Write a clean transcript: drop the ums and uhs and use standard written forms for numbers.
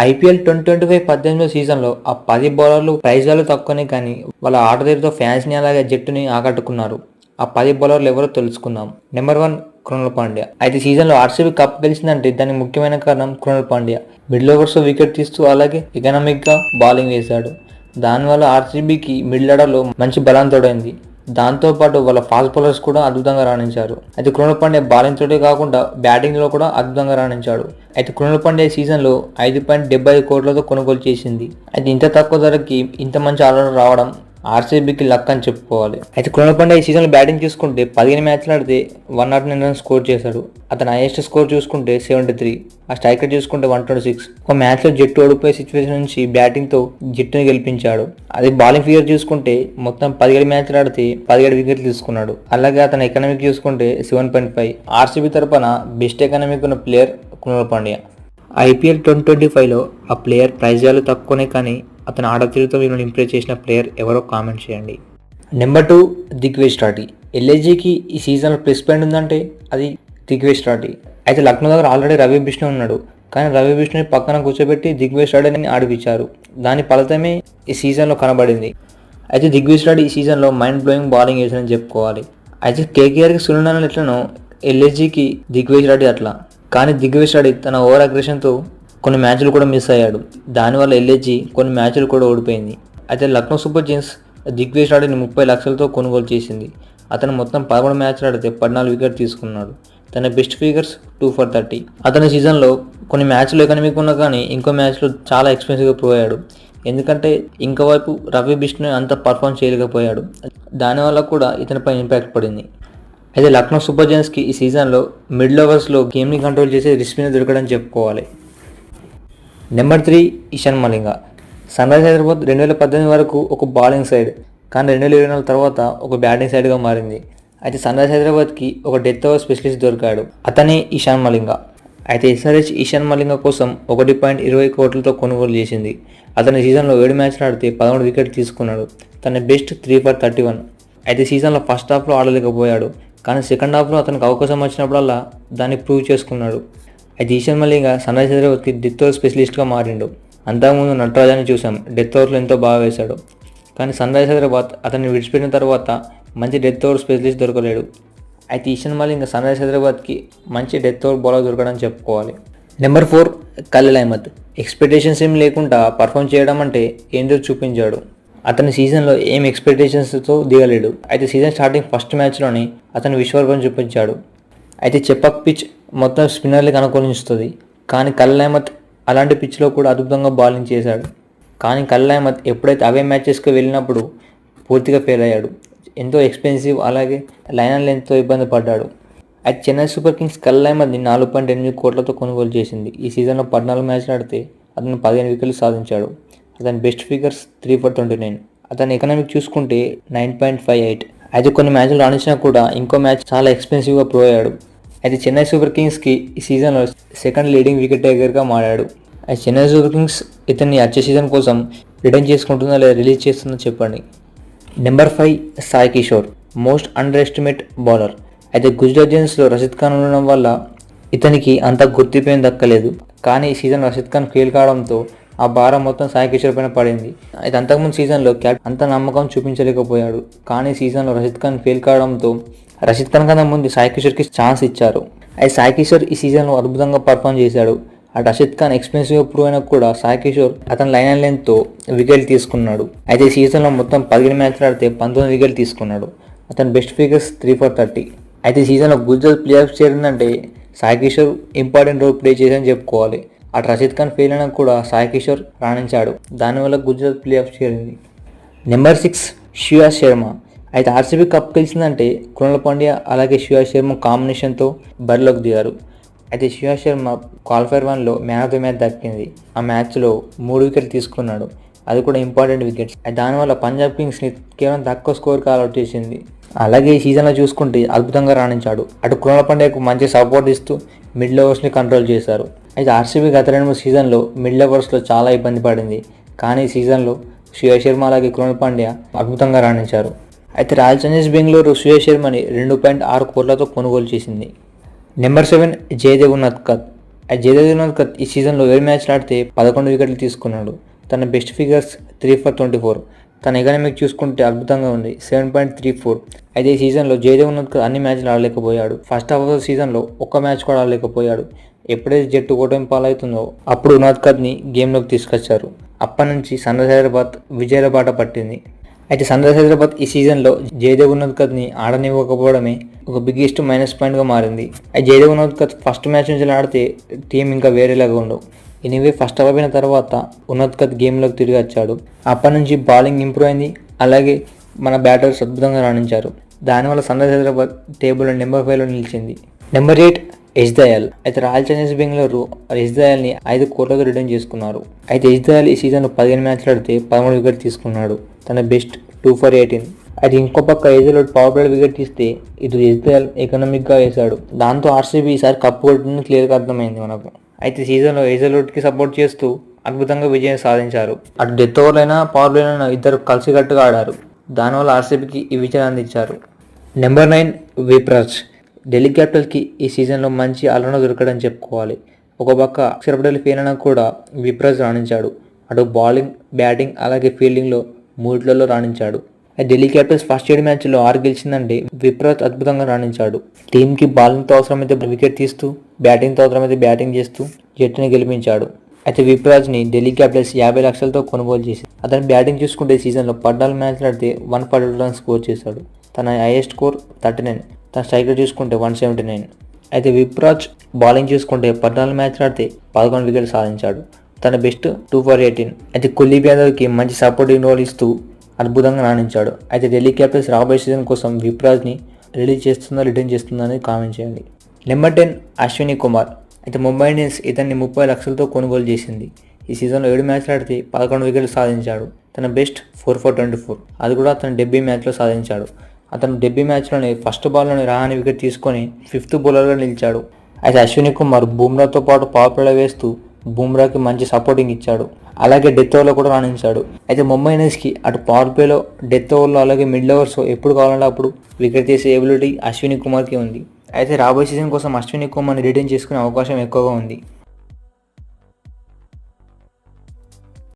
IPL 2025-18 సీజన్లో ఆ 10 బౌలర్లు ప్రైజ్లు తక్కువనే కానీ వాళ్ళ ఆటతీరుతో ఫ్యాన్స్ని అలాగే జట్టుని ఆకట్టుకున్నారు. ఆ 10 బౌలర్లు ఎవరో తెలుసుకుందాం. నెంబర్ 1 కృణాల్ పాండ్యా. అయితే సీజన్లో ఆర్సీబీ కప్ గెలిచిందంటే దానికి ముఖ్యమైన కారణం కృణాల్ పాండ్యా. మిడిల్ ఓవర్స్లో వికెట్ తీస్తూ అలాగే ఎకనామిక్గా బౌలింగ్ వేశాడు. దానివల్ల ఆర్సీబీకి మిడిల్ ఆర్డర్లో మంచి బలం తోడైంది. దాంతోపాటు వాళ్ళ ఫాస్ట్ బౌలర్స్ కూడా అద్భుతంగా రాణించారు. అయితే కృణాల్ పాండ్యా బౌలింగ్ తోటే కాకుండా బ్యాటింగ్లో కూడా అద్భుతంగా రాణించాడు. అయితే కృణాల్ పాండ్యా సీజన్లో 5.75 కోట్లతో కొనుగోలు చేసింది. అయితే ఇంత తక్కువ ధరకి ఇంత మంచి ఆర్డర్ రావడం ఆర్సీబీకి లక్ అని చెప్పుకోవాలి. అయితే కృణాల్ పాండ్యా ఈ సీజన్లో బ్యాటింగ్ చూసుకుంటే 15 మ్యాచ్లు ఆడితే 109 రన్స్ స్కోర్ చేశాడు. అతని హైయెస్ట్ స్కోర్ చూసుకుంటే 73. ఆ స్ట్రైక్ రేట్ చూసుకుంటే 126. ఒక మ్యాచ్లో జట్టు ఓడిపోయే సిచ్యువేషన్ నుంచి బ్యాటింగ్తో జట్టుని గెలిపించాడు. అది బౌలింగ్ ఫిగర్ చూసుకుంటే మొత్తం 17 మ్యాచ్లు ఆడితే 17 వికెట్లు తీసుకున్నాడు. అలాగే అతని ఎకనామిక్ చూసుకుంటే 7.5. ఆర్సీబీ తరపున బెస్ట్ ఎకనామిక్ ఉన్న ప్లేయర్ కృణాల్ పాండ్యా. ఐపీఎల్ 2025లో ఆ ప్లేయర్ ప్రైజ్ వాల్యూ తక్కువనే కానీ అతని ఆటతీరుతో మిమ్మల్ని ఇంప్రెస్ చేసిన ప్లేయర్ ఎవరో కామెంట్ చేయండి. నెంబర్ 2 దిగ్విజయ్ శ్రాటి. ఎల్ఐజీకి ఈ సీజన్లో ప్లస్ పాయింట్ ఉందంటే అది దిగ్విజయ్ శ్రాటి. అయితే లక్నో దగ్గర ఆల్రెడీ రవి బిష్ణు ఉన్నాడు, కానీ రవి బిష్ణుని పక్కన కూర్చోబెట్టి దిగ్విజయ్ శ్రాటిని ఆడిపించారు. దాని ఫలితమే ఈ సీజన్లో కనబడింది. అయితే దిగ్విజయ్ శ్రాటి ఈ సీజన్లో మైండ్ బ్లోయింగ్ బౌలింగ్ వేసాడని చెప్పుకోవాలి. అయితే కేకేఆర్కి సునీల్ నారాయణ ఎట్లనో ఎల్ఐజీకి దిగ్విజయ్ శ్రాటి అట్లా. కానీ దిగ్విజయ్ శ్రాటి తన ఓవర్ అగ్రెషన్తో కొన్ని మ్యాచ్లు కూడా మిస్ అయ్యాడు. దానివల్ల ఎల్ఐజీ కొన్ని మ్యాచ్లు కూడా ఓడిపోయింది. అయితే లక్నో సూపర్ జైంట్స్ దిగ్విజయ్ శ్రాటిని 30 లక్షలతో కొనుగోలు చేసింది. అతను మొత్తం 11 మ్యాచ్లు ఆడితే 14 వికెట్ తీసుకున్నాడు. తన బెస్ట్ ఫిగర్స్ 2 for 30. అతని సీజన్లో కొన్ని మ్యాచ్లు ఎకనామిక్ ఉన్నా కానీ ఇంకో మ్యాచ్లో చాలా ఎక్స్పెన్సివ్గా ప్రూవ్ అయ్యాడు. ఎందుకంటే ఇంకో వైపు రవి బిష్ణు అంత పర్ఫామ్ చేయలేకపోయాడు. దానివల్ల కూడా ఇతనిపై ఇంపాక్ట్ పడింది. అయితే లక్నో సూపర్ జైంట్స్కి ఈ సీజన్లో మిడిల్ ఓవర్స్లో గేమ్ని కంట్రోల్ చేసే రిస్పిన్ దొరకడం చెప్పుకోవాలి. Number 3 Ishan Malinga. Sunrisers Hyderabad 2018 వరకు ఒక బౌలింగ్ సైడ్, కానీ 2024 తర్వాత ఒక బ్యాటింగ్ సైడ్గా మారింది. అయితే సన్ రైజర్స్ హైదరాబాద్కి ఒక డెత్ ఓవర్ స్పెషలిస్ట్ దొరికాడు, అతనే ఇషాన్ మలింగ. అయితే ఎస్ఆర్హెచ్ ఇషాన్ మలింగ కోసం 1.20 కోట్లతో కొనుగోలు చేసింది. అతని సీజన్లో 7 మ్యాచ్లు ఆడితే 13 వికెట్ తీసుకున్నాడు. తన బెస్ట్ 3 for 31. అయితే సీజన్లో ఫస్ట్ హాఫ్లో ఆడలేకపోయాడు, కానీ సెకండ్ హాఫ్లో అతనికి అవకాశం వచ్చినప్పుడల్లా దాన్ని ప్రూవ్ చేసుకున్నాడు. అయితే ఇషాన్ మలింగ సన్ రైజర్స్ హైదరాబాద్కి డెత్ ఓవర్ స్పెషలిస్ట్గా మారిండు. అంతకుముందు నటరాజాని చూసాం, డెత్ ఓవర్లో ఎంతో బాగా వేశాడు. కానీ సన్ రైజర్స్ హైదరాబాద్ అతన్ని విడిచిపెట్టిన తర్వాత మంచి డెత్ ఓవర్ స్పెషలిస్ట్ దొరకలేడు. అయితే ఇషాన్ మలింగ సన్ రైజర్స్ హైదరాబాద్కి మంచి డెత్ ఓవర్ బౌలర్ దొరకడం చెప్పుకోవాలి. నెంబర్ 4 ఖలీల్ అహ్మద్. ఎక్స్పెక్టేషన్స్ ఏం లేకుండా పర్ఫామ్ చేయడం అంటే ఏంటో చూపించాడు. అతని సీజన్లో ఏం ఎక్స్పెక్టేషన్స్తో దిగలేడు. అయితే సీజన్ స్టార్టింగ్ ఫస్ట్ మ్యాచ్లోనే అతను విశ్వరూపం చూపించాడు. అయితే చెప్పక్ పిచ్ మొత్తం స్పిన్నర్లకు అనుకూలిస్తుంది, కానీ ఖలీల్ అహ్మద్ అలాంటి పిచ్లో కూడా అద్భుతంగా బౌలింగ్ చేశాడు. కానీ ఖలీల్ అహ్మద్ ఎప్పుడైతే అవే మ్యాచెస్కి వెళ్ళినప్పుడు పూర్తిగా ఫెయిల్ అయ్యాడు. ఎంతో ఎక్స్పెన్సివ్, అలాగే లైన్ అండ్ లెంత్తో ఇబ్బంది పడ్డాడు. అయితే చెన్నై సూపర్ కింగ్స్ ఖలీల్ అహ్మద్ని 4.8 కోట్లతో కొనుగోలు చేసింది. ఈ సీజన్లో 14 మ్యాచ్లు ఆడితే అతను 15 వికెట్లు సాధించాడు. అతని బెస్ట్ ఫిగర్స్ 3 for 29. అతని ఎకనామిక్ చూసుకుంటే 9.58. అయితే కొన్ని మ్యాచ్లు రాణించినా కూడా ఇంకో మ్యాచ్ చాలా ఎక్స్పెన్సివ్గా ప్రూవ్ అయ్యాడు. అయితే చెన్నై సూపర్ కింగ్స్కి ఈ సీజన్లో సెకండ్ లీడింగ్ వికెట్ టేకర్గా మారాడు. అయితే చెన్నై సూపర్ కింగ్స్ ఇతన్ని వచ్చే సీజన్ కోసం రిటర్న్ చేసుకుంటుందా లేదా రిలీజ్ చేస్తుందో చెప్పండి. Number 5 Sai Kishore. Most under estimate bowler. అయితే గుజరాత్ జైంట్స్లో రషీద్ ఖాన్ ఉండడం వల్ల ఇతనికి అంత గుర్తింపేం దక్కలేదు. కానీ ఈ సీజన్ రషీద్ ఖాన్ ఫెయిల్ కావడంతో ఆ భారం మొత్తం సాయి కిషోర్ పైన పడింది. అయితే అంతకుముందు సీజన్లో అంత నమ్మకం చూపించలేకపోయాడు. కానీ సీజన్లో రషీద్ ఖాన్ ఫెయిల్ కావడంతో రషీద్ ఖాన్ కన్నా ముందు సాయి కిషోర్కి ఛాన్స్ ఇచ్చారు. అయితే సాయి కిషోర్ ఈ సీజన్లో అద్భుతంగా పర్ఫామ్ చేశాడు. ఆ రషీద్ ఖాన్ ఎక్స్పెన్సివ్గా ప్రూవ్ అయినా కూడా సాయి కిషోర్ అతని లైన్ అండ్ లెంత్తో వికెట్లు తీసుకున్నాడు. అయితే ఈ సీజన్లో మొత్తం 15 మ్యాచ్లు ఆడితే 19 వికెట్లు తీసుకున్నాడు. అతని బెస్ట్ ఫిగర్స్ 3 for 30. అయితే ఈ సీజన్లో గుజరాత్ ప్లే ఆఫ్ చేరిందంటే Sai Kishore important role play చేశారని చెప్పుకోవాలి. అటు రషీద్ ఖాన్ ఫెయిల్ అయినా కూడా సాయి కిషోర్ రాణించాడు. దానివల్ల గుజరాత్ ప్లే ఆఫ్ చేరింది. నెంబర్ 6 శ్రేయాస్ శర్మ. అయితే ఆర్సీబీ కప్ గెలిచిందంటే కృణాల్ పాండ్యా అలాగే శ్రేయాస్ శర్మ కాంబినేషన్తో బరిలోకి దిగారు. అయితే శ్రేయాస్ శర్మ క్వాలిఫైర్ 1లో మ్యాన్ ఆఫ్ ది మ్యాచ్ దక్కింది. ఆ మ్యాచ్లో 3 వికెట్లు తీసుకున్నాడు, అది కూడా ఇంపార్టెంట్ వికెట్స్. దానివల్ల పంజాబ్ కింగ్స్ని కేవలం తక్కువ స్కోర్కి ఆల్అౌట్ చేసింది. అలాగే ఈ సీజన్లో చూసుకుంటే అద్భుతంగా రాణించాడు. అటు కృణాల్ పాండ్యాకు మంచి సపోర్ట్ ఇస్తూ మిడిల్ ఓవర్స్ని కంట్రోల్ చేశారు. అయితే ఆర్సీబీ గత 2-3 సీజన్లో మిడిల్ ఓవర్స్లో చాలా ఇబ్బంది పడింది. కానీ ఈ సీజన్లో శ్రేయాస్ శర్మ అలాగే కృణాల్ పాండ్యా అద్భుతంగా రాణించారు. అయితే రాయల్ ఛాలెంజర్స్ బెంగళూరు శ్రేయాస్ శర్మని 2.6 కోట్లతో కొనుగోలు చేసింది. నెంబర్ 7 జయదేవ్ ఉన్మాద్కర్. జయదేవ్ ఉనాద్కట్ ఈ సీజన్లో 7 మ్యాచ్లు ఆడితే 11 వికెట్లు తీసుకున్నాడు. తన బెస్ట్ ఫిగర్స్ 3 for 24. తన ఎకనామిక్ చూసుకుంటే అద్భుతంగా ఉంది, 7.34. అయితే ఈ సీజన్లో జయదేవ్ ఉనాద్కట్ అన్ని మ్యాచ్లు ఆడలేకపోయాడు. ఫస్ట్ హాఫ్ ఆఫ్ సీజన్లో ఒక్క మ్యాచ్ కూడా ఆడలేకపోయాడు. ఎప్పుడైతే జట్టు ఓటమి పాలవుతుందో అప్పుడు ఉనాద్కట్ని గేమ్లోకి తీసుకొచ్చారు. అప్పటి నుంచి సన్ రైజర్స్ హైదరాబాద్ విజయాల బాట పట్టింది. అయితే సన్ రైజర్స్ హైదరాబాద్ ఈ సీజన్లో జయదేవ్ ఉనాద్కట్ని ఆడనివ్వకపోవడమే ఒక బిగ్గెస్ట్ మైనస్ పాయింట్గా మారింది. అయితే జయదేవ్ ఉనాద్కట్ ఫస్ట్ మ్యాచ్ నుంచి ఆడితే టీం ఇంకా వేరేలాగా ఉండవు. ఎనీవే ఫస్ట్ హాఫ్ అయిన తర్వాత ఉనాద్కట్ గేమ్లోకి తిరిగి వచ్చాడు. అప్పటి నుంచి బౌలింగ్ ఇంప్రూవ్ అయింది, అలాగే మన బ్యాటర్స్ అద్భుతంగా రాణించారు. దానివల్ల సన్ రైజర్స్ హైదరాబాద్ టేబుల్లో నెంబర్ 5లో నిలిచింది. నెంబర్ 8 యష్ దయాల్. అయితే రాయల్ ఛాలెంజర్స్ బెంగళూరు యష్ దయాల్ని 5 కోట్లకు రిటర్న్ చేసుకున్నారు. అయితే యష్ దయాల్ ఈ సీజన్లో 15 మ్యాచ్లు ఆడితే 13 వికెట్ తీసుకున్నాడు. తన బెస్ట్ 2 for 18. అయితే ఇంకో పక్క హేజల్వుడ్ పవర్ ప్లే వికెట్ తీస్తే ఇటు యష్ దయాల్ ఎకనామిక్గా వేశాడు. దాంతో ఆర్సీబీ ఈసారి కప్పు కొట్టిందని క్లియర్గా అర్థమైంది మనకు. అయితే సీజన్లో హేజల్వుడ్కి సపోర్ట్ చేస్తూ అద్భుతంగా విజయం సాధించారు. అటు డెత్ ఓవర్లైనా పవర్ ప్లేలైనా ఇద్దరు కలిసికట్టుగా ఆడారు. దానివల్ల ఆర్సీబీకి ఈ విజయం అందించారు. నెంబర్ 9 విప్రాజ్. ఢిల్లీ క్యాపిటల్స్కి ఈ సీజన్లో మంచి ఆల్రౌండర్ దొరకడని చెప్పుకోవాలి. ఒక పక్క అక్షర్ పటేల్ ఫెయిల్ అయినా కూడా విప్రాజ్ రాణించాడు. అటు బౌలింగ్, బ్యాటింగ్ అలాగే ఫీల్డింగ్లో మూడిట్లలో రాణించాడు. ఢిల్లీ క్యాపిటల్స్ ఫస్ట్ 7 మ్యాచ్ల్లో 6 గెలిచిందంటే విప్రాజ్ అద్భుతంగా రాణించాడు. టీంకి బౌలింగ్తో అవసరమైతే వికెట్ తీస్తూ, బ్యాటింగ్తో అవసరమైతే బ్యాటింగ్ చేస్తూ జట్టుని గెలిపించాడు. అయితే విప్రాజ్ని ఢిల్లీ క్యాపిటల్స్ 50 లక్షలతో కొనుగోలు చేసింది. అతను బ్యాటింగ్ చూసుకుంటే సీజన్లో 14 మ్యాచ్లు ఆడితే 142 రన్స్ స్కోర్ చేశాడు. తన హైయెస్ట్ స్కోర్ 39. తన స్ట్రైకర్ చూసుకుంటే 179. అయితే విప్రాజ్ బౌలింగ్ చూసుకుంటే 14 మ్యాచ్లు ఆడితే 11 వికెట్లు సాధించాడు. తన బెస్ట్ 2 for 18. అయితే కుల్దీప్ యాదవ్కి మంచి సపోర్టింగ్ రోల్ ఇస్తూ అద్భుతంగా రాణించాడు. అయితే ఢిల్లీ క్యాపిటల్స్ రాబోయే సీజన్ కోసం విప్రాజ్ని రిలీజ్ చేస్తుందా రిటర్న్ చేస్తుందా అని కామెంట్ చేయండి. నెంబర్ 10 అశ్విని కుమార్. అయితే ముంబై ఇండియన్స్ ఇతన్ని 30 లక్షలతో కొనుగోలు చేసింది. ఈ సీజన్లో 7 మ్యాచ్లు ఆడితే 11 వికెట్లు సాధించాడు. తన బెస్ట్ 4 for 24. అది కూడా అతను 70 మ్యాచ్లో సాధించాడు. అతను 70 మ్యాచ్లోనే ఫస్ట్ బాల్లోనే రాహాని వికెట్ తీసుకొని 5th బౌలర్గా నిలిచాడు. అయితే అశ్విని కుమార్ బుమ్రాతో పాటు పవర్ ప్లే వేస్తూ బుమ్రాకి మంచి సపోర్టింగ్ ఇచ్చాడు. అలాగే డెత్ ఓవర్లో కూడా రాణించాడు. అయితే ముంబై ఇండియన్స్కి అటు పవర్ ప్లేలో, డెత్ ఓవర్లో అలాగే మిడిల్ ఓవర్స్ ఎప్పుడు కావాలంటే అప్పుడు వికెట్ తీసే ఎబిలిటీ అశ్విని కుమార్కి ఉంది. అయితే రాబోయే సీజన్ కోసం అశ్విని కుమార్ని రిటర్న్ చేసుకునే అవకాశం ఎక్కువగా ఉంది.